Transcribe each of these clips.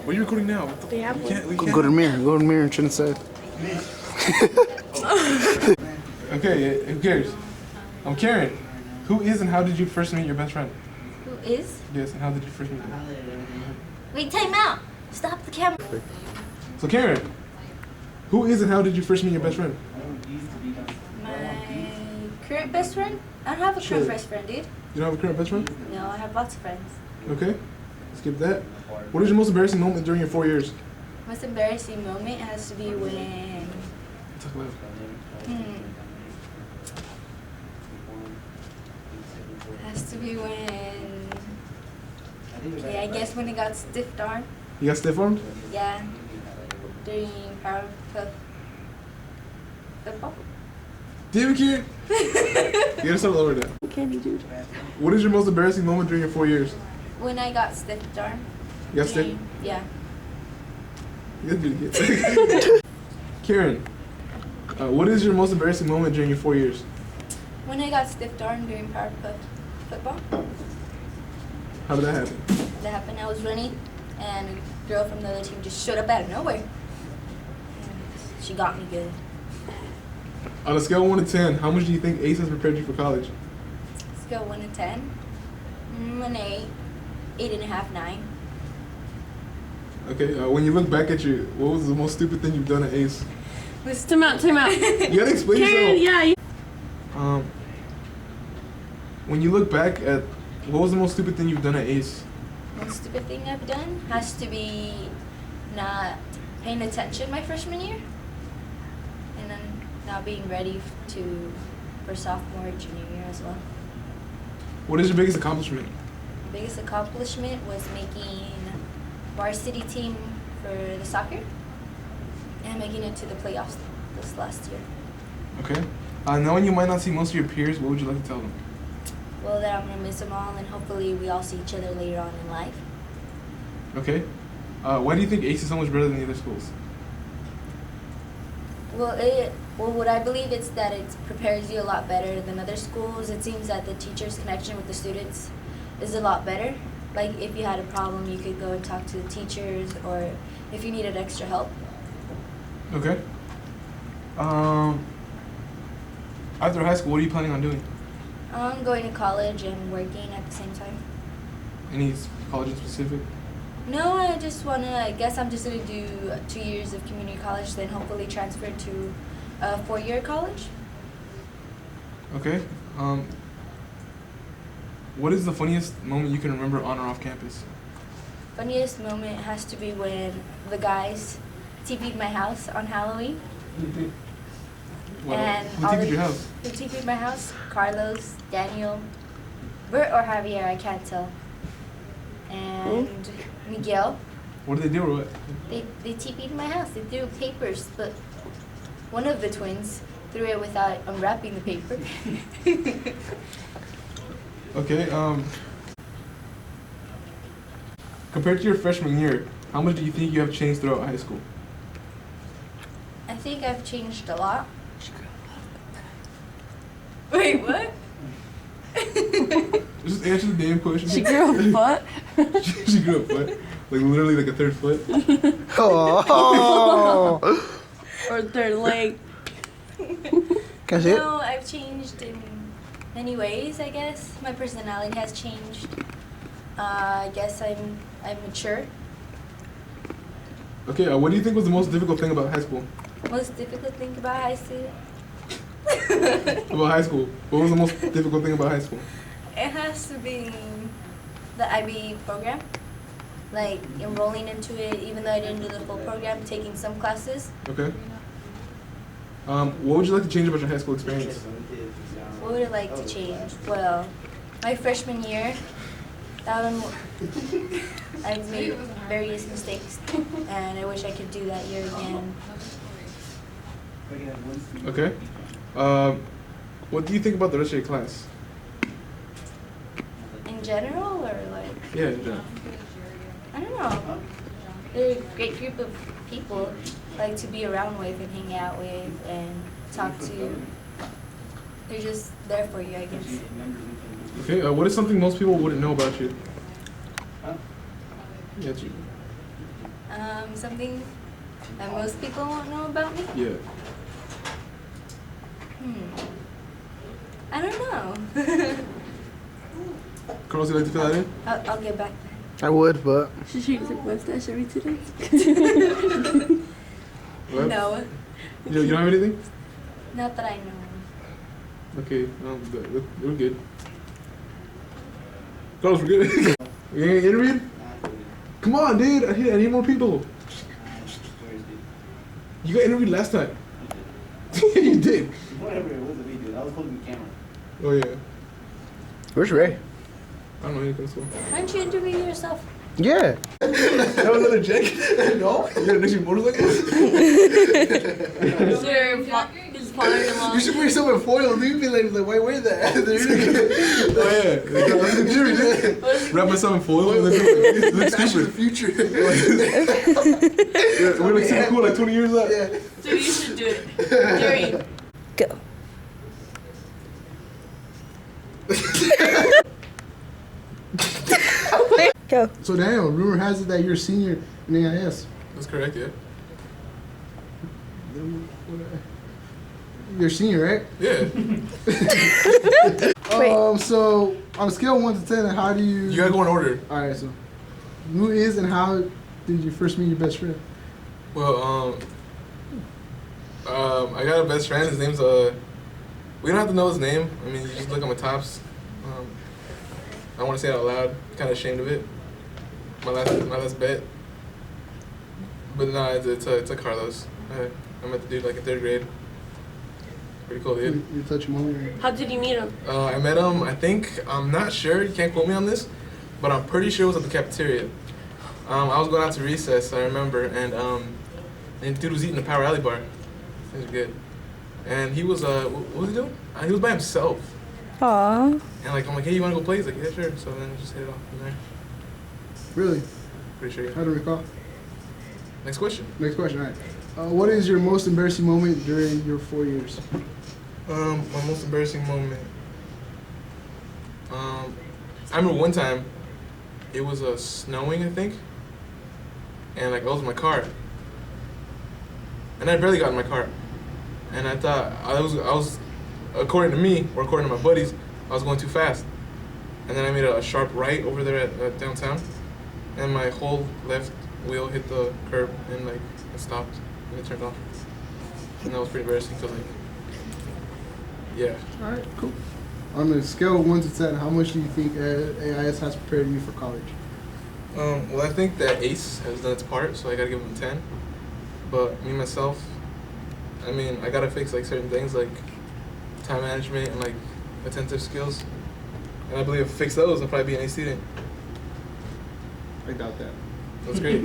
What are you recording now? They have one. We can't. Go to the mirror. Go to the mirror and shouldn't say. Okay, who cares? I'm Karen. Who is and how did you first meet your best friend? Who is? Yes, and how did you first meet them? Wait, time out. Stop the camera. So Karen, who is and how did you first meet your best friend? My current best friend? I don't have a current best friend, dude. You don't have a current best friend? No, I have lots of friends. Okay, skip that. What is your most embarrassing moment during your 4 years? Most embarrassing moment has to be when... Talk loud. Has to be when... Okay, I guess when I got stiff arm. You got stiff armed? Yeah. During Powerpuff football. Damn it, Karen! You gotta start lower down. Candy, dude. What is your most embarrassing moment during your 4 years? When I got stiff arm. You got stiff? Yeah. You gotta do it again. Karen, what is your most embarrassing moment during your 4 years? When I got stiff arm during Powerpuff football. How did that happen? That happened. I was running, and a girl from the other team just showed up out of nowhere. And she got me good. On a scale of 1 to 10, how much do you think ACE has prepared you for college? Scale 1 to 10. An 8, 8.5, 9. Okay, when you look back at what was the most stupid thing you've done at ACE? Time out. You gotta explain Karen, yourself. yeah. When you look back at, what was the most stupid thing you've done at ACE? Most stupid thing I've done has to be not paying attention my freshman year, and then not being ready for sophomore, junior year as well. What is your biggest accomplishment? The biggest accomplishment was making varsity team for the soccer and making it to the playoffs this last year. Okay. Knowing you might not see most of your peers, what would you like to tell them? Well, that I'm going to miss them all, and hopefully we all see each other later on in life. Okay. Why do you think ACE is so much better than the other schools? Well, what I believe is that it prepares you a lot better than other schools. It seems that the teacher's connection with the students is a lot better. Like if you had a problem, you could go and talk to the teachers, or if you needed extra help. Okay. After high school, what are you planning on doing? I'm going to college and working at the same time. Any college in specific? No, I guess I'm just going to do 2 years of community college, then hopefully transfer to a 4-year college. Okay. What is the funniest moment you can remember on or off campus? Funniest moment has to be when the guys TP'd my house on Halloween. And who TP'd your house? Who TP'd my house? Carlos, Daniel, Bert or Javier, I can't tell. And Miguel. What did they do or what? They TP'd my house. They threw papers, but one of the twins threw it without unwrapping the paper. Okay, compared to your freshman year, how much do you think you have changed throughout high school? I think I've changed a lot. Wait, what? Just answer the damn question. She grew a foot. She grew a foot? Like literally like a third foot? Oh. Or their leg. Can I see it? No, I've changed in many ways, I guess. My personality has changed. I guess I'm mature. Okay, what do you think was the most difficult thing about high school? Most difficult thing about high school? About high school? What was the most difficult thing about high school? It has to be the IB program. Like enrolling into it, even though I didn't do the full program, taking some classes. Okay. What would you like to change about your high school experience? What would I like to change? Well, my freshman year, I've made various mistakes, and I wish I could do that year again. Okay. What do you think about the rest of your class? In general, or like? Yeah, in general. I don't know. They're a great group of people, like to be around with and hang out with and talk to. They're just there for you, I guess. Okay, what is something most people wouldn't know about you? Yeah, it's you. Something that most people won't know about me? Yeah. I don't know. Carlos, you like to fill that in? I'll get back. I would, but She shakes her mustache every 2 days. What? No, You don't have anything? not that I know. Okay, we're good. Carlos, we're good. You ain't interviewed? Come on, dude. I need more people. You got interviewed last time. You did. Whatever it was, we did. I was holding the camera. Oh yeah. where's Ray? I don't know anything. So. Why don't you interview yourself? Yeah. That was another Jack. No. You got an extra motorcycle? His father-in-law. You should put yourself in foil. You'd be like, why wear that? Oh yeah. That's the jury, dude. Wrap myself in foil and then look stupid. Future. Yeah, we're like super cool like 20 years out. Yeah. Dude, you should do it. Jerry. Go. Go. So Daniel, rumor has it that you're a senior in AIS. That's correct, yeah. You're a senior, right? Yeah. Wait. So on a scale of 1 to 10, how do you? You gotta go in order. All right. So, who is and how did you first meet your best friend? Well, I got a best friend. His name's we don't have to know his name. I mean, you just look at my tops. I don't want to say it out loud. Kind of ashamed of it. My last bet. But no, it's a Carlos. I met the dude like in 3rd grade. Pretty cool dude. You touch him on. How did you meet him? I met him. I'm not sure. You can't quote me on this, but I'm pretty sure it was at the cafeteria. I was going out to recess. I remember, and the dude was eating a Power Alley bar. Things were good. And he was what was he doing? He was by himself. Aw. And like I'm like, hey, you wanna go play? He's like, yeah, sure. So then we just hit it off from there. Really? Pretty sure. How Yeah. to recall? Next question. Next question. All right. What is your most embarrassing moment during your 4 years? My most embarrassing moment. I remember one time, it was snowing, I think, and like I was in my car, and I barely got in my car, and I thought I was, according to me or according to my buddies, I was going too fast, and then I made a sharp right over there at downtown, and my whole left wheel hit the curb and like it stopped and it turned off, and that was pretty embarrassing because like. Yeah. All right. Cool. On a scale of 1 to 10, how much do you think AIS has prepared you for college? Well, I think that ACE has done its part, so I gotta give them 10. But me myself, I mean, I gotta fix like certain things like time management and like attentive skills. And I believe if I fix those, I'll probably be an A student. I doubt that. That's great.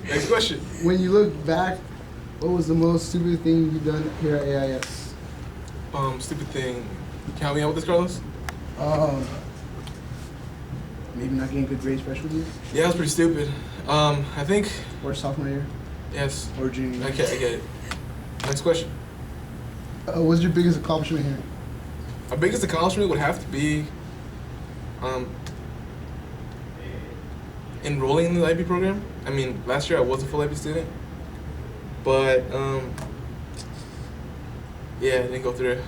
Next question. When you look back, what was the most stupid thing you've done here at AIS? Stupid thing. Can you help me out with this, Carlos? Maybe not getting good grades freshman year Yeah, it was pretty stupid. I think, or sophomore year yes. or junior year. I get it. Next question. What's your biggest accomplishment here? Our biggest accomplishment would have to be enrolling in the IB program. I mean, last year I was a full IB student, but yeah, I didn't go through it.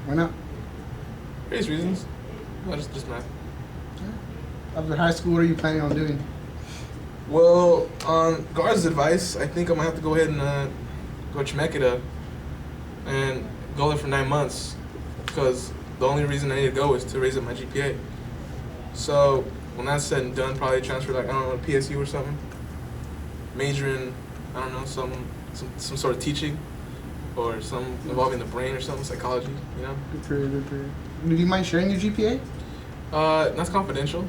Why not? Various reasons. No, just math. After high school, what are you planning on doing? Well, on Gar's advice, I think I'm gonna have to go ahead and go to Chemeketa and go there for 9 months, because the only reason I need to go is to raise up my GPA. So when that's said and done, probably transfer like, I don't know, to PSU or something. Major in, I don't know, some sort of teaching or some involving the brain or something, psychology, you know? Good career, good career. Do you mind sharing your GPA? That's confidential.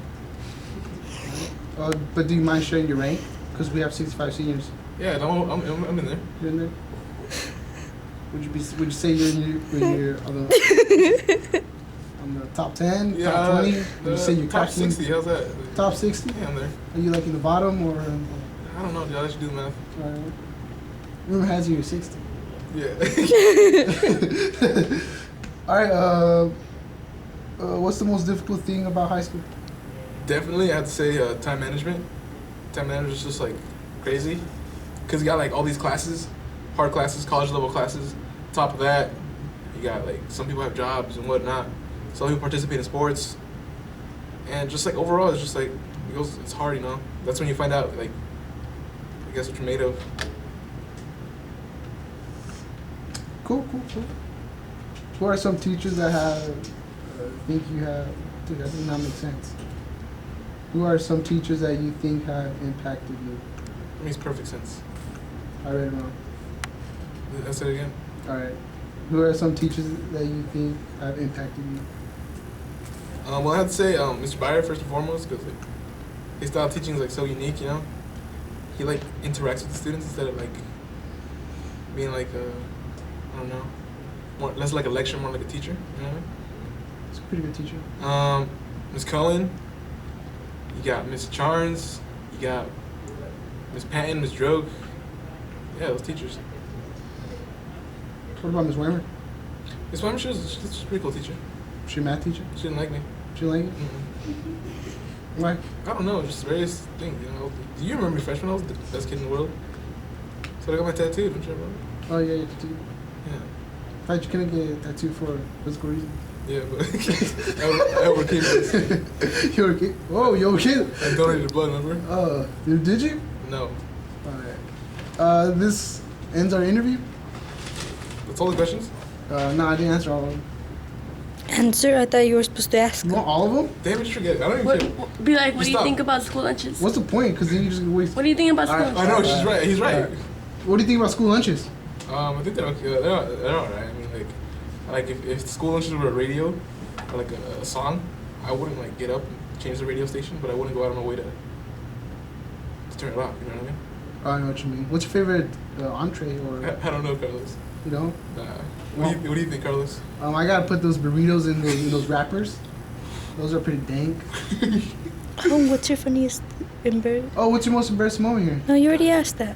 But do you mind sharing your rank? Because we have 65 seniors. Yeah, no, I'm in there. You're in there? Would you say you're on the top 10, Yeah, top 20? Would you say you're top cracking 60, how's that? top 60? Yeah, I'm there. Are you like in the bottom or? I don't know, dude, I'll let you do the math. Rumor has you 60. Yeah. All right. What's the most difficult thing about high school? Definitely, I have to say time management. time manager is just like crazy, cause you got like all these classes, hard classes, college level classes. Top of that, you got like some people have jobs and whatnot. Some people participate in sports, and just like overall, it's just like it's hard, you know. That's when you find out like, I guess what you're made of. Cool. Who are some teachers that have think you have? Dude, that does not make sense. Who are some teachers that you think have impacted you? It makes perfect sense. I read it wrong. I said it again. All right. Who are some teachers that you think have impacted you? Well, I have to say Mr. Byer first and foremost, because like, his style of teaching is like so unique, you know. He like interacts with the students instead of like being like I don't know, more less like a lecturer, more like a teacher. You know what I mean? He's a pretty good teacher. Miss Cohen, you got Miss Charnes, you got Miss Patton, Miss Drogue. Yeah, those teachers. What about Miss Weimer? Miss Weimer, she's a pretty cool teacher. She a math teacher? She didn't like me. She like it? Mm-hmm. Why? I don't know, just various things, you know. Do you remember me freshman? I was the best kid in the world. So I got my tattoo, don't you remember? Oh yeah, tattoo. Yeah. I thought you couldn't get a tattoo for physical reason. Yeah, but I overcame this. You okay? Oh, you okay? I donated blood, remember? Did you? No. Alright. This ends our interview. That's all the questions? No, I didn't answer all of them. Answer? I thought you were supposed to ask. You want all of them? Damn it, just forget it. I don't even care. Be like, what do you Stop. think about school lunches? What's the point? Because then you just waste. What do you think about school Alright, lunches? I know, she's right. He's right. Alright. What do you think about school lunches? I think they're okay. They're alright. I mean, like if school lunches were a radio or like a song, I wouldn't like get up and change the radio station, but I wouldn't go out of my way to turn it off. You know what I mean? I know what you mean. What's your favorite entree or I don't know, Carlos. you know? What do you think, Carlos? I gotta put those burritos in those wrappers. Those are pretty dank. Oh, what's your funniest embarrassment? Oh, what's your most embarrassing moment here? No, you already asked that.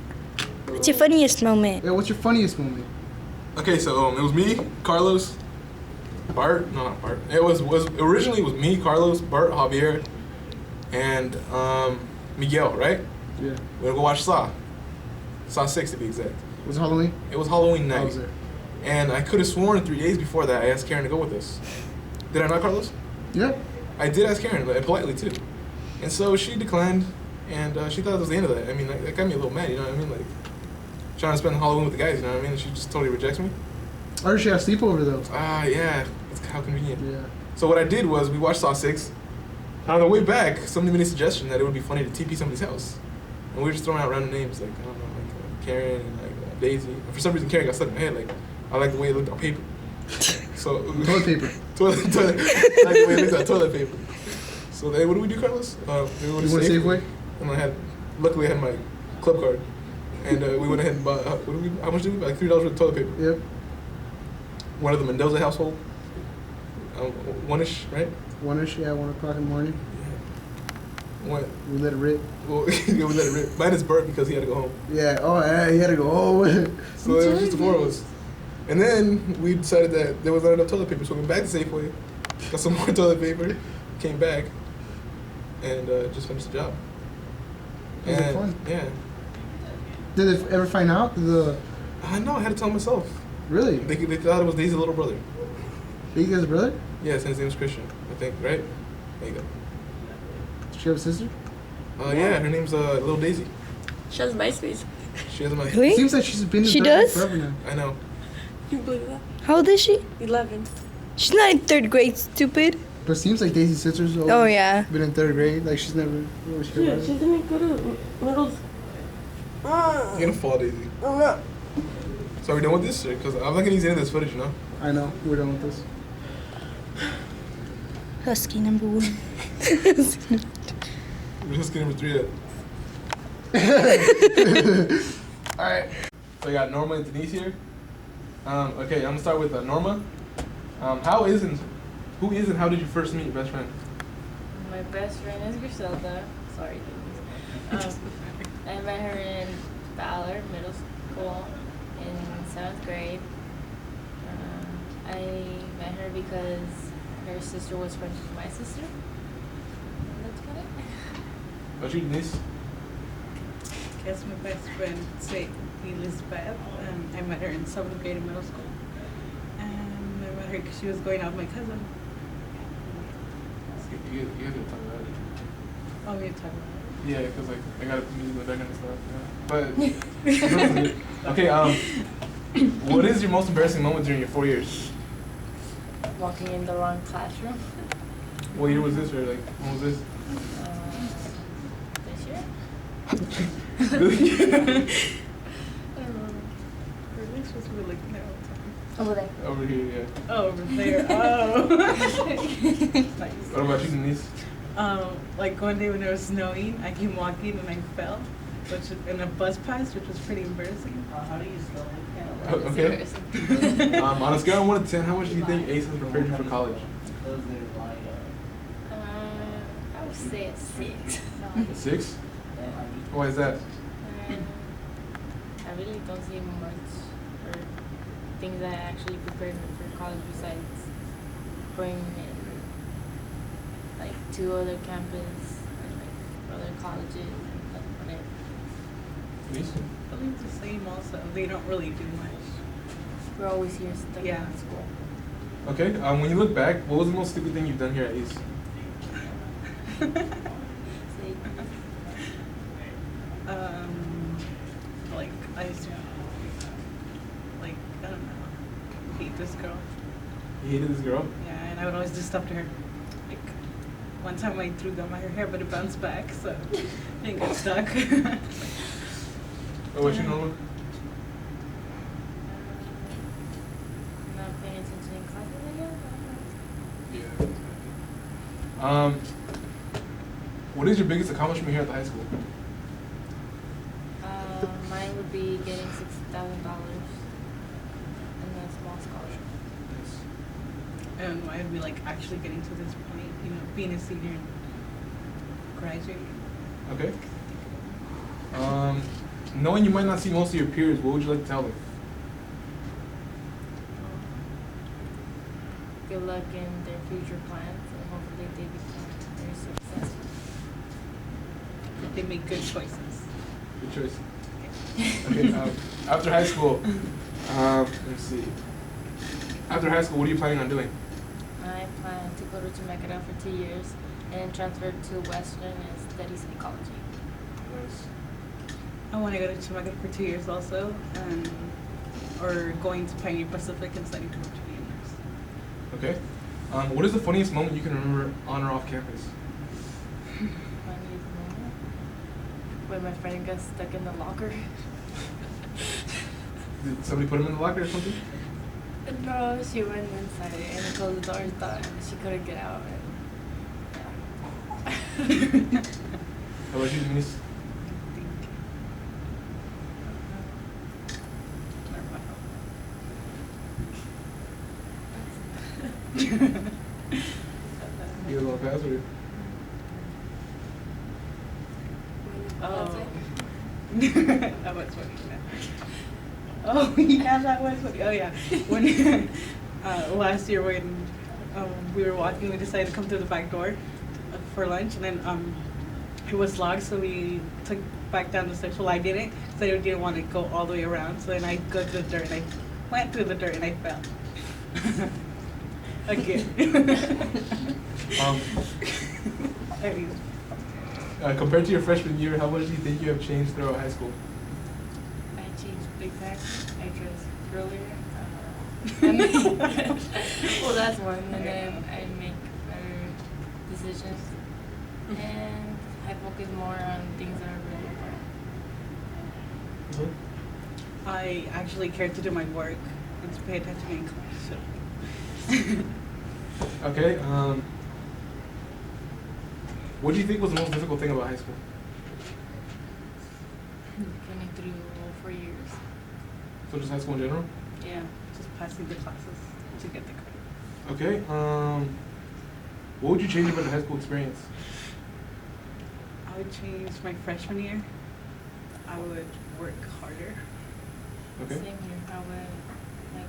What's your funniest moment? Yeah, what's your funniest moment? Okay, so it was me, Carlos, Bart. No, not Bart. It was originally it was me, Carlos, Bart, Javier, and Miguel. Right? Yeah. We're gonna go watch Saw 6 to be exact. Was it Halloween? It was Halloween I night. was there. And I could have sworn 3 days before that I asked Karen to go with us. Did I not, Carlos? Yeah. I did ask Karen, but politely too. And so she declined, and she thought it was the end of that. I mean, that got me a little mad, you know what I mean? Like, trying to spend Halloween with the guys, you know what I mean? And she just totally rejects me. Or did she have sleepover though? Yeah. That's how convenient. Yeah. So what I did was we watched Saw 6. On the way back, somebody made a suggestion that it would be funny to TP somebody's house. And we were just throwing out random names, like, I don't know, like Karen and like Daisy. And for some reason, Karen got stuck in my head. Like, I like the way it looked on paper. So Toilet paper. toilet. I like the way it looked on toilet paper. So then, what do we do, Carlos? We went You to want Safeway. Safeway? And luckily I had my club card. And we went ahead and bought, how much did we buy? Like $3 worth of toilet paper. Yep. One of the Mendoza household. One-ish, right? 1ish, yeah, 1 o'clock in the morning. What? We let it rip. Well, yeah, we let it rip. Mine is Bert because he had to go home. Yeah, oh yeah, you had to go, oh. So it was just the 4 of us. And then we decided that there was not enough toilet paper, so we went back to Safeway, got some more toilet paper, came back, and just finished the job. Was it fun? Yeah. Did they ever find out? I know, I had to tell myself. Really? They thought it was Daisy's little brother. Big as brother? Yes, and his name was Christian, I think, right? There you go. Does she have a sister? Yeah, her name's Little Daisy. She has MySpace. She has my... Really? Seems like she's been in She third grade does? forever now. I know. Can you believe that? How old is she? 11. She's not in 3rd grade, stupid. But it seems like Daisy's sister's always Oh, yeah. been in 3rd grade. Like she's never. Always heard Yeah, about she it. didn't go to middle. You're gonna fall, Daisy. I'm not. So are we done with this? Because I'm not gonna use any of this footage, you know? I know. We're done with this. Husky number 1. We're just getting number 3 yet. Alright. So we got Norma and Denise here. Okay, I'm gonna start with Norma. Who is and how did you first meet your best friend? My best friend is Griselda. Sorry, Denise. I met her in Ballard Middle School in 7th grade. I met her because her sister was friends with my sister. And that's about it. About you, Denise? guess my best friend say Elizabeth. I met her in 7th grade in middle school. And I met her because she was going out with my cousin. You guys gotta talk about it. Oh, we had talked about Yeah, because like I got music in the background and stuff. Yeah. But okay, what is your most embarrassing moment during your 4 years? Walking in the wrong classroom. What year was this, or like when was this? This year? Really? it. Her niece was really looking there all the time. Over there. Over here, yeah. Oh, over there. Oh. Nice. What about you, Denise? Like one day when it was snowing, I came walking and I fell, in a bus passed, which was pretty embarrassing. How do you spell it? Okay. On a scale of 1 to 10, how much do you think ACE has prepared you for college? Those are like, I would say a 6. 6? Why is that? I really don't see much or things that actually prepared me for college besides going in like to other campus and like other colleges and stuff like that. Denise? I believe the same also. They don't really do much. We're always here studying Yeah. in school. Okay, when you look back, what was the most stupid thing you've done here at ACE? Like I used to, like I don't know, hate this girl. You hated this girl? Yeah, and I would always do stuff to her. Like one time I threw gum at her hair, but it bounced back, so it didn't get stuck. Oh, what you know? Not paying attention in classes, I guess. Yeah. What is your biggest accomplishment here at the high school? Mine would be getting $60,000 in a small scholarship. And I'd be like actually getting to this point, being a senior and graduating. Okay. Knowing you might not see most of your peers, what would you like to tell them? Good luck in their future plans, and hopefully they become very successful. They make good choices. Good choice. Okay. After high school, let me see. After high school, what are you planning on doing? I plan to go to Temecula for 2 years and then transfer to Western and study psychology. Nice. I want to go to Temecula for 2 years also, or going to Pioneer Pacific and studying to become a nurse. Okay. What is the funniest moment you can remember on or off campus? Funniest moment? When my friend got stuck in the locker. Did somebody put him in the locker or something? No, she went inside and closed the doors, thought she couldn't get out. And, yeah. How about you, Denise? You a little pass or? Oh. That was funny. Oh yeah, that was funny. Oh yeah, when last year when we were walking, we decided to come through the back door for lunch, and then it was locked, so we took back down the stairs. Well, I didn't, because I didn't want to go all the way around. So then I go to the dirt, and I went through the dirt, and I fell. Again. I mean, Compared to your freshman year, how much do you think you have changed throughout high school? I changed big time. I dressed earlier. And then, well, that's one. And then I make better decisions. And I focus more on things that are really important. I actually care to do my work and to pay attention in class. So. Okay. What do you think was the most difficult thing about high school? Getting through all 4 years. So just high school in general? Yeah, just passing the classes to get the credit. Okay. What would you change about the high school experience? I would change my freshman year. I would work harder. Okay. Same here. I would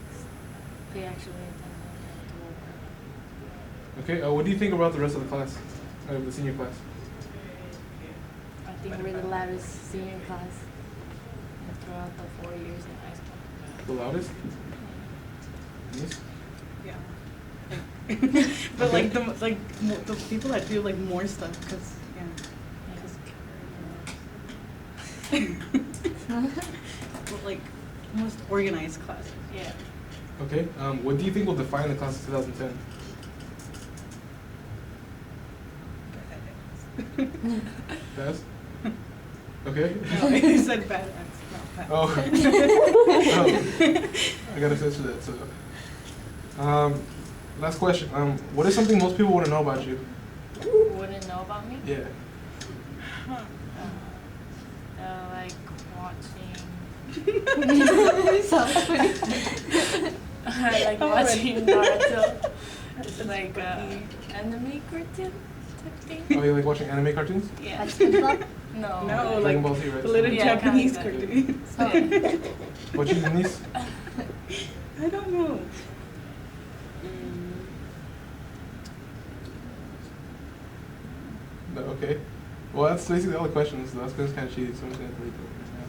pay actually attention to work. Okay. What do you think about the rest of the class? The senior class? I think we're the loudest senior class throughout the 4 years in high school. The loudest? Yes. Yeah. But like the people that do like more stuff, cause yeah, 'cause- but like most organized classes. Yeah. Okay. What do you think will define the class of 2010? Best? Okay. No, I said bad. Not bad. Oh. I gotta censor that. So, last question. What is something most people want to know about you? Wouldn't know about me? Yeah. Like watching. Sounds funny. I like watching Naruto. It's like anime cartoon type thing. Oh, you like watching anime cartoons? Yeah. Like SpongeBob? No. No, Dragon like Ball Z, right? the little Yeah, Japanese kinda. cartoons. What you niece? I don't know. No. Okay. Well, that's basically all the questions. The last question's kind of cheaty, so I'm just gonna read them right now.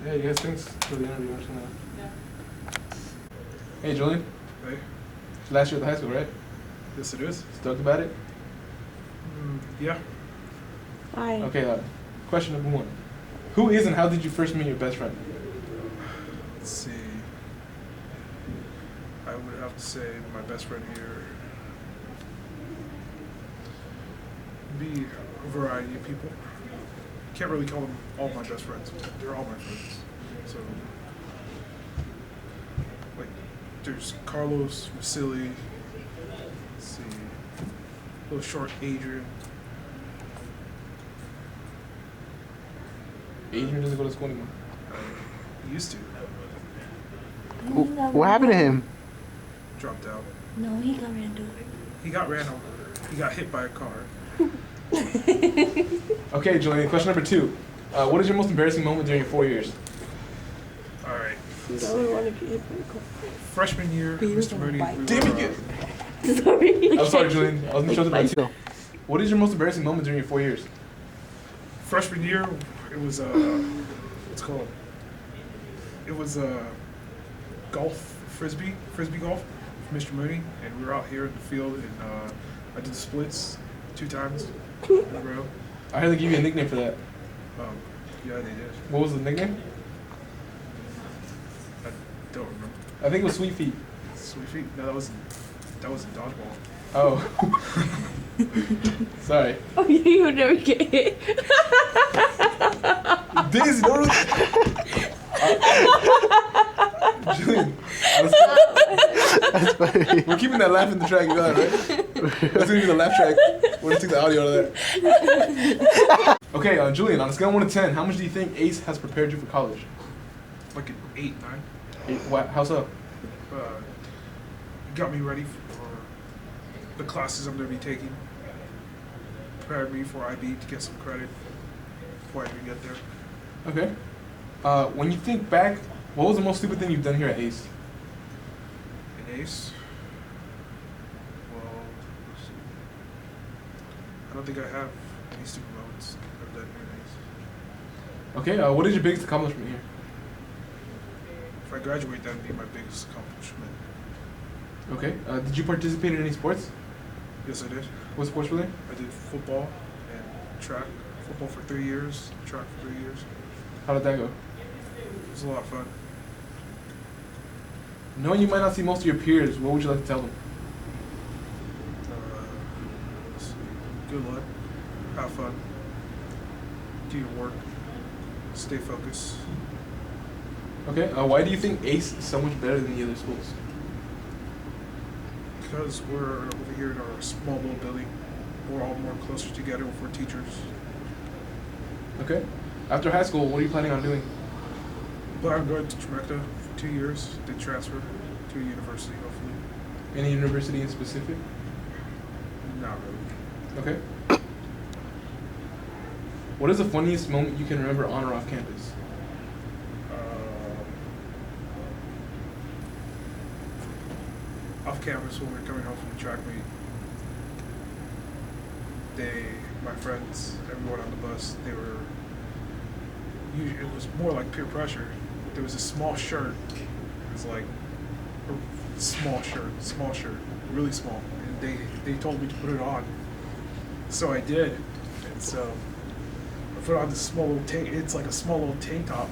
Yeah, you guys, thanks for the interview. I'm just gonna. Yeah. Hey, Julian. Hey, Last year at the high school, right? yes it is. Stoked about it? Yeah. Why? Okay, question number 1. Who is and how did you first meet your best friend? Let's see. I would have to say my best friend here be a variety of people. Can't really call them all my best friends, but they're all my friends. So, like, there's Carlos, Vasily, let's see, little short Adrian. Adrian doesn't go to school anymore. He used to. What happened to him? Dropped out. No, he got ran over. He got ran over. He got hit by a car. Okay, Julian, question number 2. What is your most embarrassing moment during your 4 years? All right. I don't want to be hit by a car. Freshman year, He was Mr. on a Mooney. bike. We Damn were, it! Sorry. I'm sorry, Julian. I wasn't sure about you. What is your most embarrassing moment during your 4 years? freshman year, it was what's it called? It was golf, frisbee golf, from Mr. Mooney, and we were out here in the field, and I did the splits 2 times in a row. I heard they give you a nickname for that. Yeah, they did. What was the nickname? I don't remember. I think it was Sweet Feet. Sweet feet? No, that wasn't dodgeball. Oh. Sorry. Oh, yeah, you would never get hit. Daisy, don't really... Julian, That's funny. we're keeping that laugh in the track, you know that, right? That's gonna be the laugh track. We're gonna take the audio out of that. Okay, Julian, on a scale of 1 to 10, how much do you think ACE has prepared you for college? Like an 8, 9. How so? Got me ready for the classes I'm going to be taking. Prepared me for IB to get some credit before I even get there. Okay. When you think back, what was the most stupid thing you've done here at ACE? In ACE, well, let's see. I don't think I have any stupid moments I've done here in ACE. Okay, what is your biggest accomplishment here? If I graduate, that would be my biggest accomplishment. Okay. Did you participate in any sports? Yes, I did. What sports were they? I did football and track. Football for 3 years, track for 3 years. How did that go? It was a lot of fun. Knowing you might not see most of your peers, what would you like to tell them? Let's see. Good luck. Have fun. Do your work. Stay focused. Okay. Why do you think ACE is so much better than the other schools? Because we're over here in our small little building, we're all more closer together with our teachers. Okay. After high school, what are you planning on doing? But I'm going to Tremecca for 2 years, then transfer to a university, hopefully. Any university in specific? Not really. Okay. What is the funniest moment you can remember on or off campus? Off campus when we were coming home from the track meet, they my friends, everyone on the bus, they were. It was more like peer pressure. There was a small shirt. It was like a small shirt, really small. And they told me to put it on, so I did. And so I put on this small little tank. It's like a small little tank top,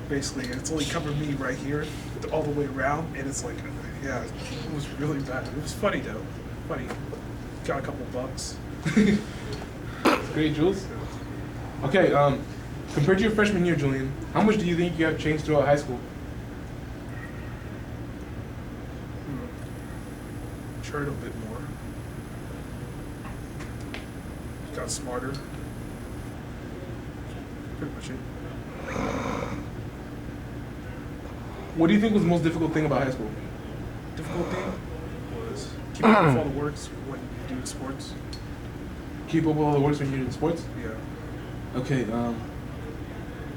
basically. And it's only covering me right here, all the way around. And it's like, yeah, it was really bad. It was funny though. Funny. Got a couple bucks. Great, Jules. Okay, compared to your freshman year, Julian, how much do you think you have changed throughout high school? Matured a bit more. Got smarter. Pretty much it. What do you think was the most difficult thing about high school? Difficult thing was keeping up with all the works when you do sports. Keep up with all the works when you're in sports? Yeah. Okay,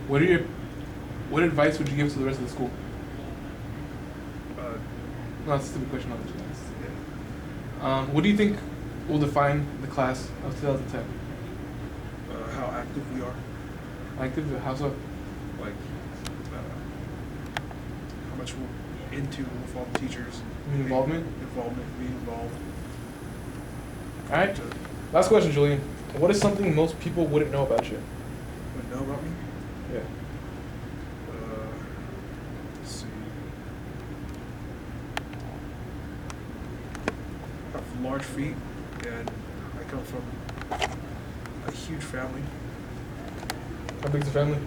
what advice would you give to the rest of the school? No, that's a stupid question. I'll let you ask. What do you think will define the class of 2010? How active we are. Active? How so? Like, how much we're into with all the teachers. Involvement? Being involved. All right. Last question, Julian. What is something most people wouldn't know about you? Would know about me? Yeah. Let's see. I have large feet, and I come from a huge family. How big's the family?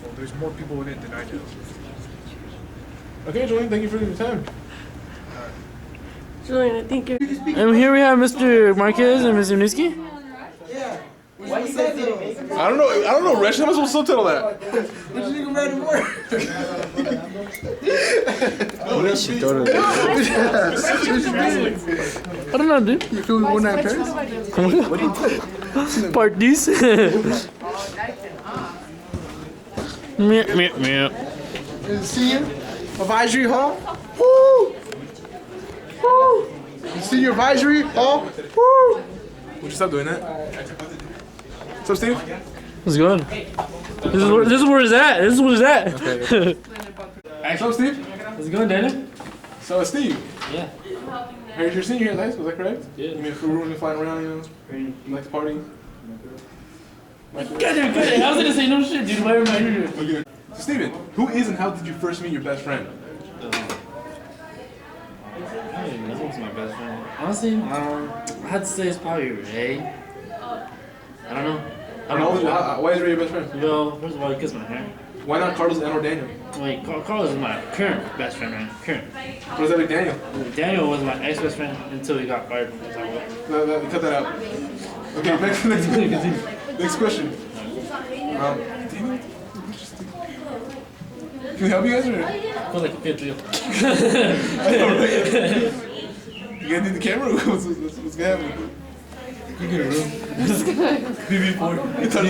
Well, there's more people in it than I know. Okay, Julian, thank you for your time. Julian, I think you're. And here we have Mr. Marquez and Mr. Niski. I don't know, Rich. How am I supposed to subtitle that? I don't know, dude. You feel one night Paris? Parties. Meow. Senior advisory hall. Woo! Woo! Senior advisory hall. Woo! Would you stop doing that? So, Steve? What's good? This is where it's at. This is where it's at. Okay. So, Steve? How's it going, Daniel? So, Steve, Yeah. you're your senior year in high school, is that correct? Yeah. You mean if we were flying around, you like to party? Good. I was gonna say no shit, dude. Why am I here? Okay. So, Steven, who is and how did you first meet your best friend? I don't even know who's my best friend. Honestly, I'd say it's probably Ray. I don't know. Why is Ray your best friend? Well, first of all, he cuts my hair. Why not Carlos and or Daniel? Wait, Carlos is my current best friend, man. Current. What is that with Daniel? Daniel was my ex-best friend until he got fired from his job. Cut that out. Okay, next question. Can we help you guys or? I feel like a good deal. You guys need the camera? What's gonna happen? You get a room. BB4. You thought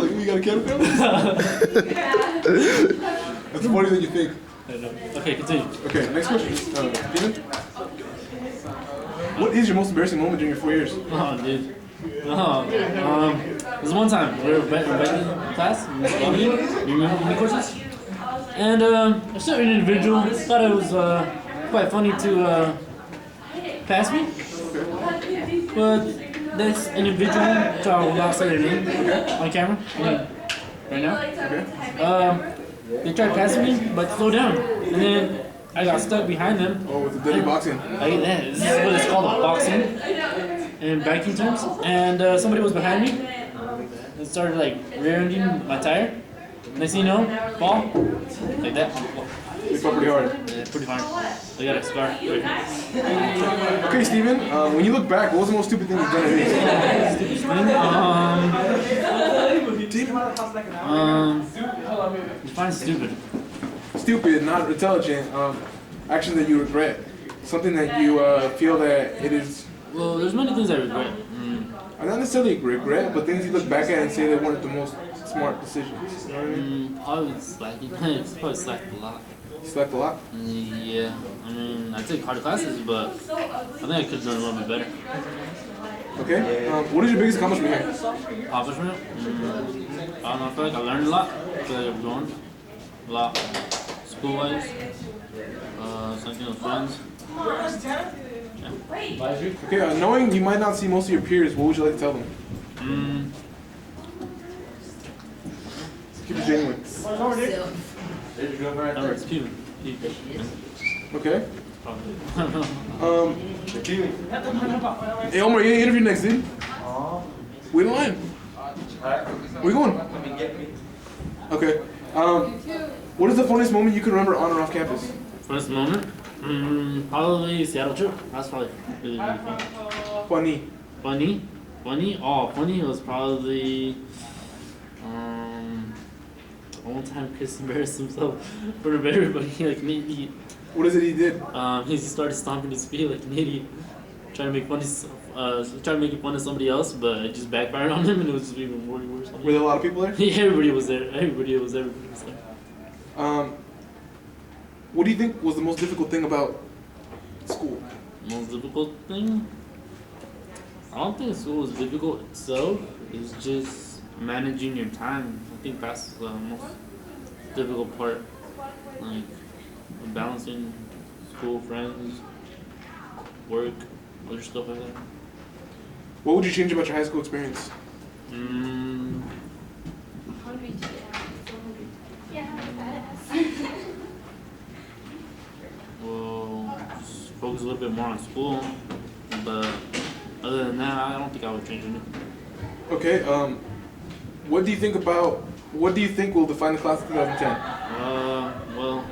you got a camera? That's funnier than you think. I know. Okay, continue. Okay, next question. Steven? What is your most embarrassing moment during your 4 years? Oh, dude. There's one time we were in class, in the courses, and a certain individual thought it was quite funny to pass me, but this individual, which I will not say their name on camera, right now, they tried passing me, but slowed down, and then I got stuck behind them. Oh, with the dirty boxing. This is what it's called, a boxing in banking terms. And somebody was behind me and started like rear-ending my tire. Next thing you know, fall like that. You fell pretty hard. Yeah, pretty hard. I got a scar right here. Okay, Steven, when you look back, what was the most stupid thing you've done at age? Define stupid. Stupid, not intelligent. Action that you regret. Something that you feel that it is. Well, there's many things I regret. Not necessarily regret, but things you look back at and say they weren't the most smart decisions. You know what I mean? Probably slacking. It's probably slacked a lot. You slept a lot? Yeah, I mean, I take harder classes, but I think I could have done a little bit better. Okay. What is your biggest accomplishment here? Accomplishment? I don't know, I feel like I learned a lot. I feel like I've grown a lot school-wise. Something with friends. Yeah. Okay, knowing you might not see most of your peers, what would you like to tell them? Keep it genuine. It's Cuban. Okay. Probably. Hey Omar, you ain't interview next, dude. Wait in line. Where you going? Okay. What is the funniest moment you can remember on or off campus? First moment? Probably Seattle trip. That's probably really, really fun. Funny. Funny? Funny? Oh, funny was probably one time Chris embarrassed himself in front of everybody like an idiot. What is it he did? He started stomping his feet like an idiot, trying to make fun of somebody else, but it just backfired on him and it was just even worse. Were there a lot of people there? Yeah, everybody was there. Everybody was there. What do you think was the most difficult thing about school? Most difficult thing? I don't think school was difficult itself. It's just managing your time. I think that's the most difficult part. Like balancing school, friends, work, other stuff like that. What would you change about your high school experience? Well, just focus a little bit more on school, but other than that, I don't think I would change anything. Okay. What do you think will define the class of 2010? Well,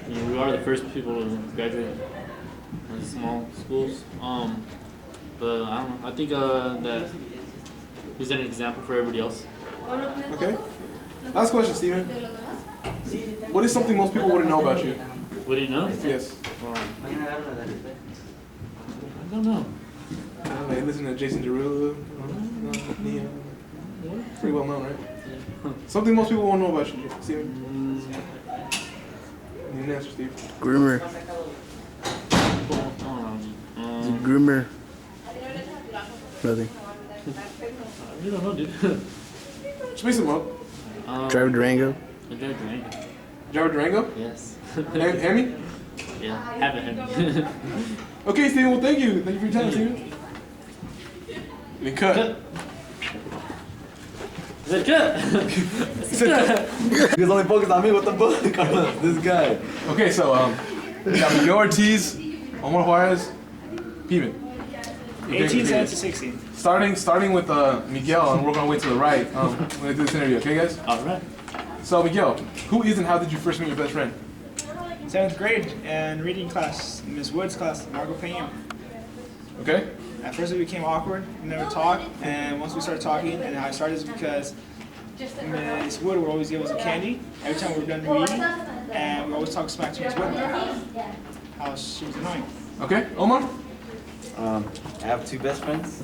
we are the first people to graduate in small schools. But I don't know. I think that we set an example for everybody else. Okay. Last question, Steven. What is something most people wouldn't know about you? What do you know? Yes. I don't know. Like listen to Jason Derulo. Neo. Pretty well known, right? Something most people won't know about you, Steven. You didn't answer, Steve. Groomer. Groomer. Nothing. I really don't know, dude. Space him up. Driver Durango. I drive Durango. Driver Durango? Yes. Hemi? Yeah, have a Hemi. Okay, Steven, well, thank you. Thank you for your time, Steven. Then cut. Is it cut? You guys only focus on me. What the fuck? Carlos, this guy. Okay, so we got Miguel Ortiz, Omar Juarez, Piven. 18 cents to 16. Starting with Miguel, and we're gonna wait to the right. We're gonna do this interview, okay, guys? All right. So Miguel, who is and how did you first meet your best friend? 7th grade and reading class, Miss Wood's class, Margot Pena. Okay. At first we became awkward, we never talked, and once we started talking, and how I started is because Miss Wood would always give us a candy every time we were done reading, and we always talk smack to Miss Wood about how she was annoying. Okay, Omar? I have two best friends.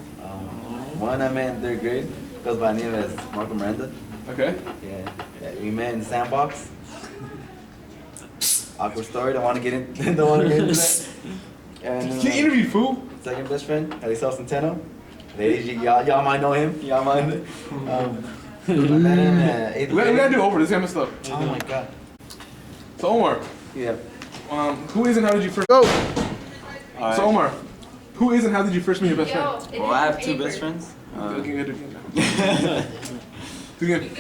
One I met in 3rd grade, goes by the name as Marco Miranda. Okay. Yeah, we met in the sandbox. Awkward story, don't want to get into that. And, Get interviewed, fool. Second best friend, Eliseo Centeno. Ladies, y'all might know him. Y'all might. I met him at 8th We grade. gotta do over this kind of stuff. Oh my god. So Omar. Yeah. Who is and how did you first go? Alright. So Omar, who is and how did you first meet your best friend? Well, I have two best friends. Okay, do it again.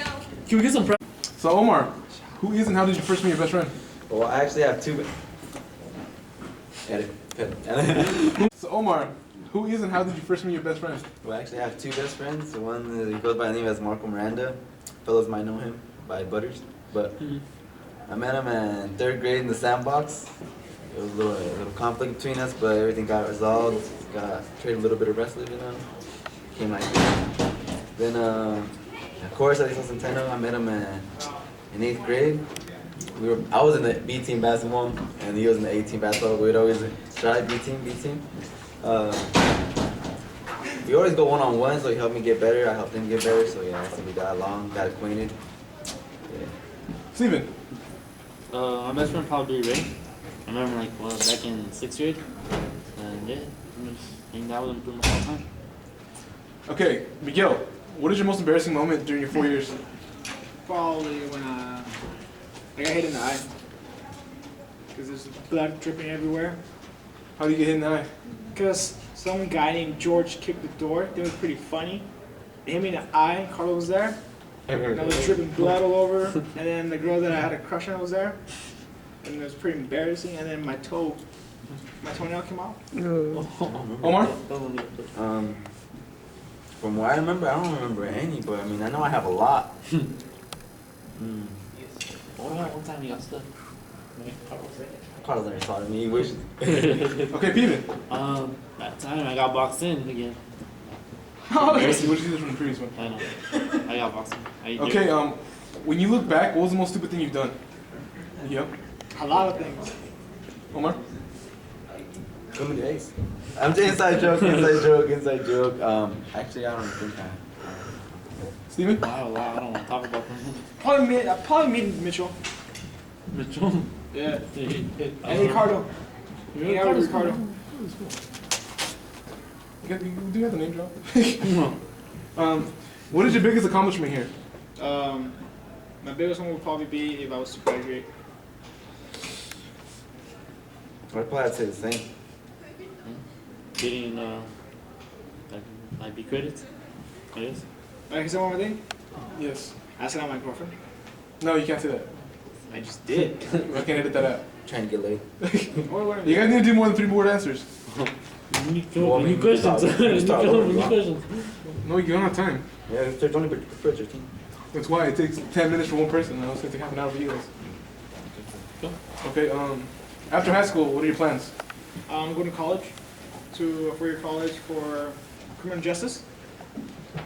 Can we get some So Omar, who is and how did you first meet your best friend? Well, I actually have two. Edit. So Omar, who is and how did you first meet your best friend? Well, I actually have two best friends. One he goes by the name as Marco Miranda. Fellas might know him by Butters, but I met him in 3rd grade in the sandbox. It was a little conflict between us, but everything got resolved. Got traded a little bit of wrestling, you know. Came like this. Then, of course, Eliseo Centeno. I met him in 8th grade. I was in the B team basketball, and he was in the A team basketball. We'd always try B team. We always go one-on-one, so he helped me get better. I helped him get better. So yeah, so we got along, got acquainted. Yeah. Steven, My best friend probably Ray. I remember like back in 6th grade. And yeah, I just hanged out with him pretty much all the time. Okay, Miguel, what is your most embarrassing moment during your 4 years? Probably when I got hit in the eye. Because there's blood dripping everywhere. How do you get hit in the eye? Because some guy named George kicked the door. It was pretty funny. It hit me in the eye. Carlo was there. And I was dripping blood all over. And then the girl that I had a crush on was there. And it was pretty embarrassing. And then my toenail came out. Omar? From what I remember, I don't remember any, but I mean, I know I have a lot. One time you got stuck. Carlos never taught me. He wished. Okay, Peter. That time I got boxed in again. What did you do from the previous one? I know. I got boxed in. Okay, when you look back, what was the most stupid thing you've done? Yep. A lot of things. Omar? Come to the ace. I'm just inside joke. Actually, I don't think I. Steven? Wow, I don't want to talk about him. Probably me and Mitchell. Mitchell? Yeah. And Ricardo. Me and Ricardo. You do you have the name drop? What is your biggest accomplishment here? My biggest one would probably be if I was to graduate. I'd probably say the same. Getting IB credits, I guess. Can I say one more thing? Yes. I said I'm my girlfriend. No, you can't say that. I just did. I can't edit that out. Trying to get laid. You guys need to do more than 3-word answers. You need questions. No, you don't have time. Yeah, there's only for 13. That's why it takes 10 minutes for one person. Now it's going to take half an hour for you guys. Okay, after high school, what are your plans? I'm going to college, to a 4-year college for criminal justice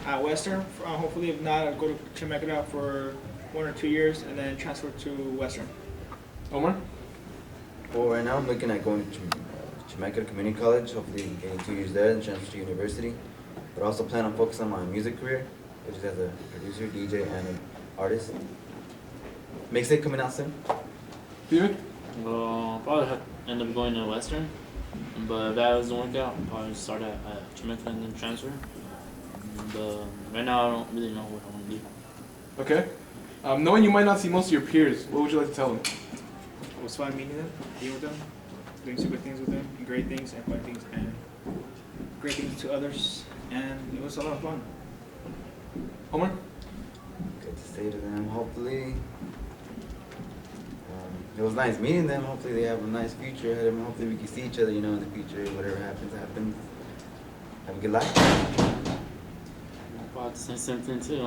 at Western. Hopefully, if not, I'll go to Chemeketa for 1 or 2 years and then transfer to Western. Omar? Well, right now I'm looking at going to Chemeketa Community College, hopefully getting 2 years there and transfer to university. But I also plan on focusing on my music career, which is as a producer, DJ, and an artist. Mixtape coming out soon. Steven? Well, I'll probably end up going to Western. But if that doesn't work out, I'll probably start at Jamaica and then transfer. But right now, I don't really know what I want to do. Okay. Knowing you might not see most of your peers, what would you like to tell them? It was fun meeting them, being with them, doing super things with them, and great things and fun things, and great things to others, and it was a lot of fun. Omar? Good to say to them, hopefully. It was nice meeting them. Hopefully they have a nice future ahead of them. Hopefully we can see each other, in the future. Whatever happens, happens. Have a good life. I'm about to say something too.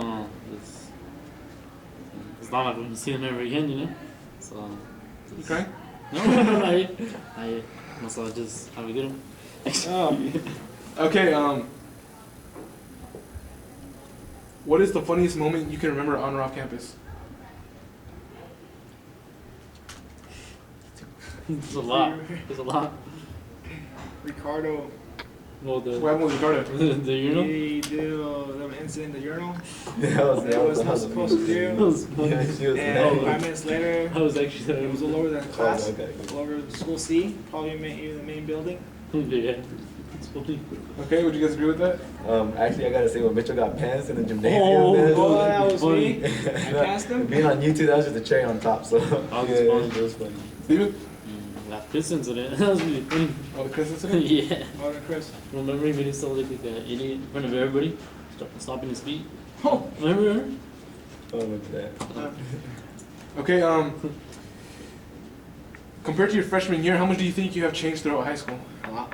It's not like we can see them ever again, So. You crying? No, I must just have a good one. Okay, what is the funniest moment you can remember on or off campus? There's a lot. There's a lot. Ricardo. Well, what happened with Ricardo? the urinal? He did the incident in the urinal. That was not supposed to do. Yeah, she was And 5 minutes later, I was actually there. it was all over the class, okay. all over school C, probably even the main building. Yeah. It's funny. Okay, would you guys agree with that? Actually, I gotta say, when Mitchell got pants in the gymnasium, Oh, that was funny. me. I passed him. Being on YouTube, that was just a cherry on top. So That was funny. That was funny. Steven? That Chris incident. That was really funny. Oh, the Chris incident? Yeah. Oh, the Chris. Remember he made himself look like an idiot in front of everybody, stopping his feet. Oh. Remember? oh, look at that. Okay, compared to your freshman year, how much do you think you have changed throughout high school? A lot.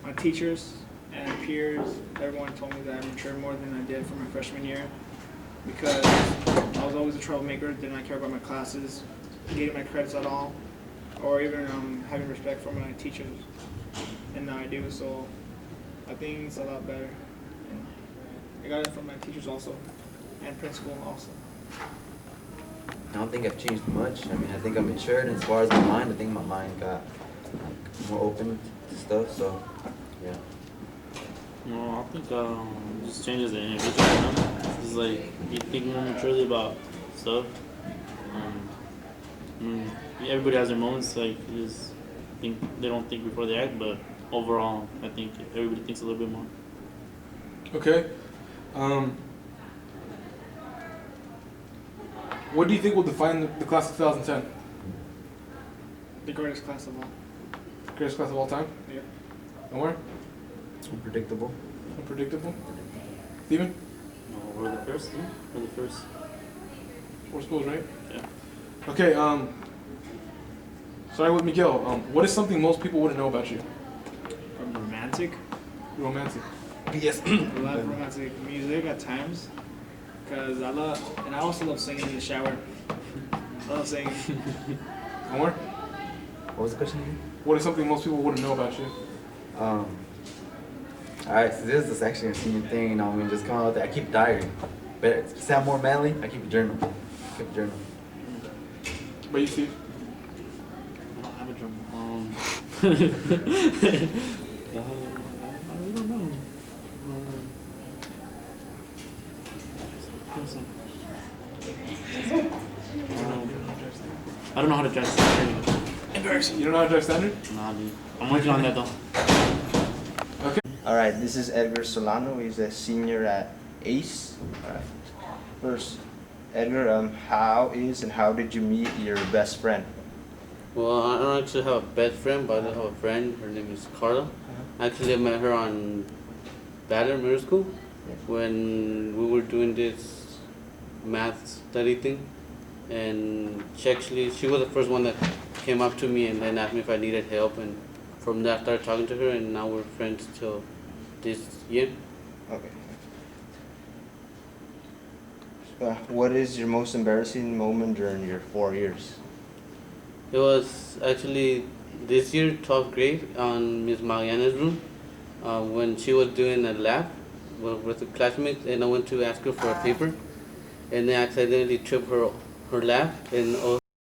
My teachers and peers, everyone told me that I matured more than I did for my freshman year because I was always a troublemaker, did not care about my classes, getting my credits at all, or even having respect for my teachers. And now I do, so I think it's a lot better. And I got it from my teachers also, and principal also. I don't think I've changed much. I mean, I think I matured. As far as my mind, I think my mind got more open to stuff. So, yeah. No, I think just changes the individual. It's like you think more maturely about stuff. mean, everybody has their moments. Like, you just think they don't think before they act, but overall, I think everybody thinks a little bit more. Okay. What do you think will define the class of 2010? The greatest class of all. Greatest class of all time? Yeah. Omar? Unpredictable. Unpredictable? Steven? No, we're the first. Yeah? We're the first. 4 schools, right? Yeah. Okay, starting with Miguel, what is something most people wouldn't know about you? I'm romantic. Romantic. Yes. I love romantic music at times. Cause I also love singing in the shower. I love singing. Omar? What was the question again? What is something most people wouldn't know about you? Alright, so this is actually a senior thing, you know, I'm just coming out there. I keep a diary. But to sound more manly, I keep a journal. Keep a journal. But you, Steve? I don't have a drum. I don't know. I don't know how to drive standard. Embarrassing. You don't know how to drive standard? Nah, dude. I'm working on that though. Okay. Alright, this is Edgar Solano. He's a senior at ACE. Alright. First, Edgar, how did you meet your best friend? Well, I don't actually have a best friend, but I do have a friend. Her name is Carla. Actually, I met her on Batter Middle School when we were doing this math study thing. And she was the first one that came up to me and then asked me if I needed help. And from that, I started talking to her, and now we're friends till this year. Okay. What is your most embarrassing moment during your 4 years? It was actually this year, 12th grade, on Ms. Mariana's room, when she was doing a lab with a classmate, and I went to ask her for a paper, and I accidentally tripped her lap, and